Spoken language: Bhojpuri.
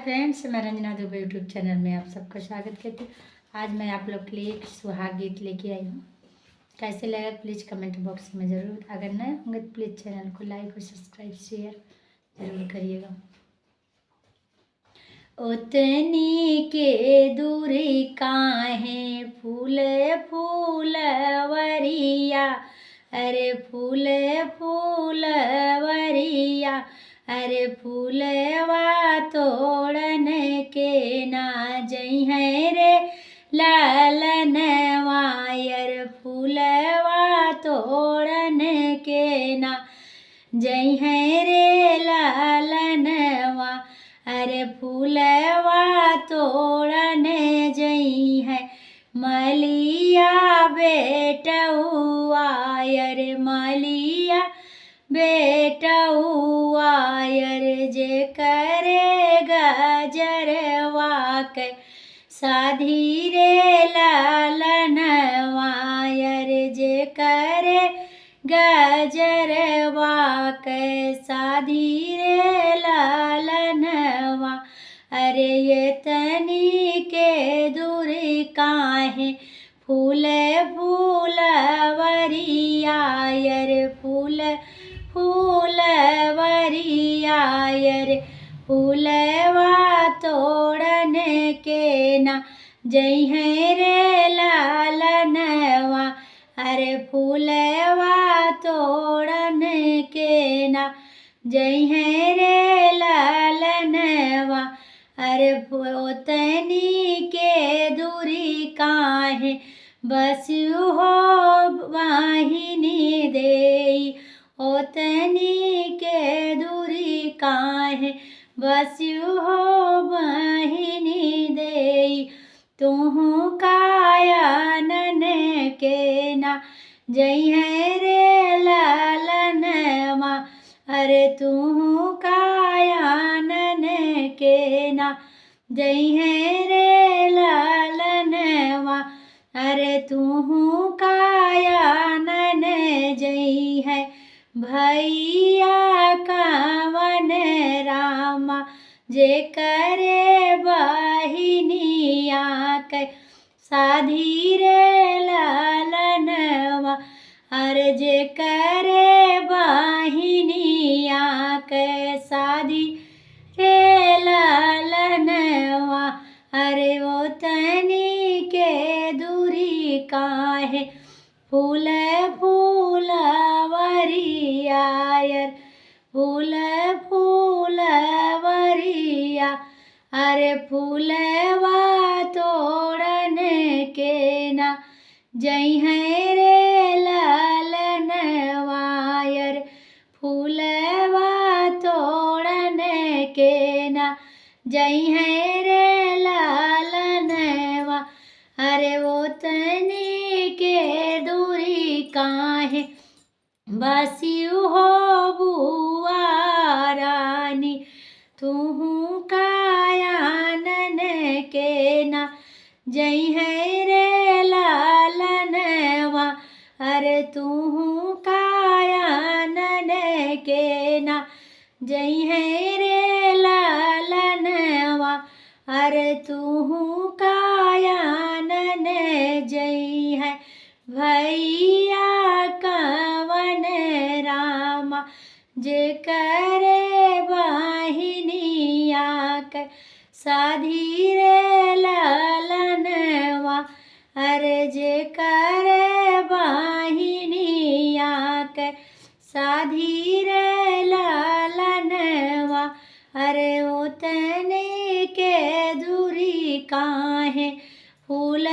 फ्रेंड्स, मैं रंजना दुबे यूट्यूब चैनल में आप सबका स्वागत करती हूँ। आज मैं आप लोग के लिए एक सुहाग गीत लेके आई हूँ। कैसे लगा प्लीज़ कमेंट बॉक्स में ज़रूर, अगर नए होंगे तो प्लीज़ चैनल को लाइक और सब्सक्राइब शेयर ज़रूर करिएगा। उतनी के दूरी काहे फूल फूलवरिया, अरे फूल फूलवरिया, अरे फूलवा तोड़न के ना जइहें रे लालन वायर, फूलवा तोड़न के ना जइहें रे लालन वा, अरे फूलवा तोड़न जई है मलिया बेटउआ, अरे मलिया बेटउआ, अरे जे करे गजरवा के साधी रे लालनवा, अरे जे करे गजरवा के साधी रे लालनवा, अरे ये तनी के दूरी काहे फूल फूलवरिया, अरे फूल फूलवरिया, अरे फूलवा तोड़न के ना जइहें रे लालनवा, अरे फूलवा तोड़न के ना जइहें रे लालनवा, अरे ओतनी के दूरी काहे बस हो वाहिनी देई, ओतनी के दूरी काहे बस हो वाहिनी देई, तुहु कायानन के ना जइहें रे लालनवा, अरे तुहु कायानन के ना जइहें रे लालनवा, अरे तुहु कायानन जई है भैया कावन रामा, जे करे बहिनिया के साधी रे लालनवा, अरे जे करे बहिनिया के साधी रे लालनवा, अरे वो तनी के दूरी काहे फूल फूलवरिया, फूल फूलवरिया, अरे फूलवा तोड़न के ना जइहें रे लालनवा, अरे फूलवा तोड़न के ना जइहें रे लालनवा, अरे वो तनी के दूरी काहे बसियु हो बुआ रानी, तुहु कायानन के ना जइहें रे लालनवा, अरे तुहु कायानन के ना जइहें रे लालनवा, अरे तुहु कायानन जई है भैया कावन रामा, जे करे बहिनिया के साधी रे लालनवा, अरे जे करे बहिनिया के साधी रे लालनवा, अरे ओतने के दूरी काहे फूल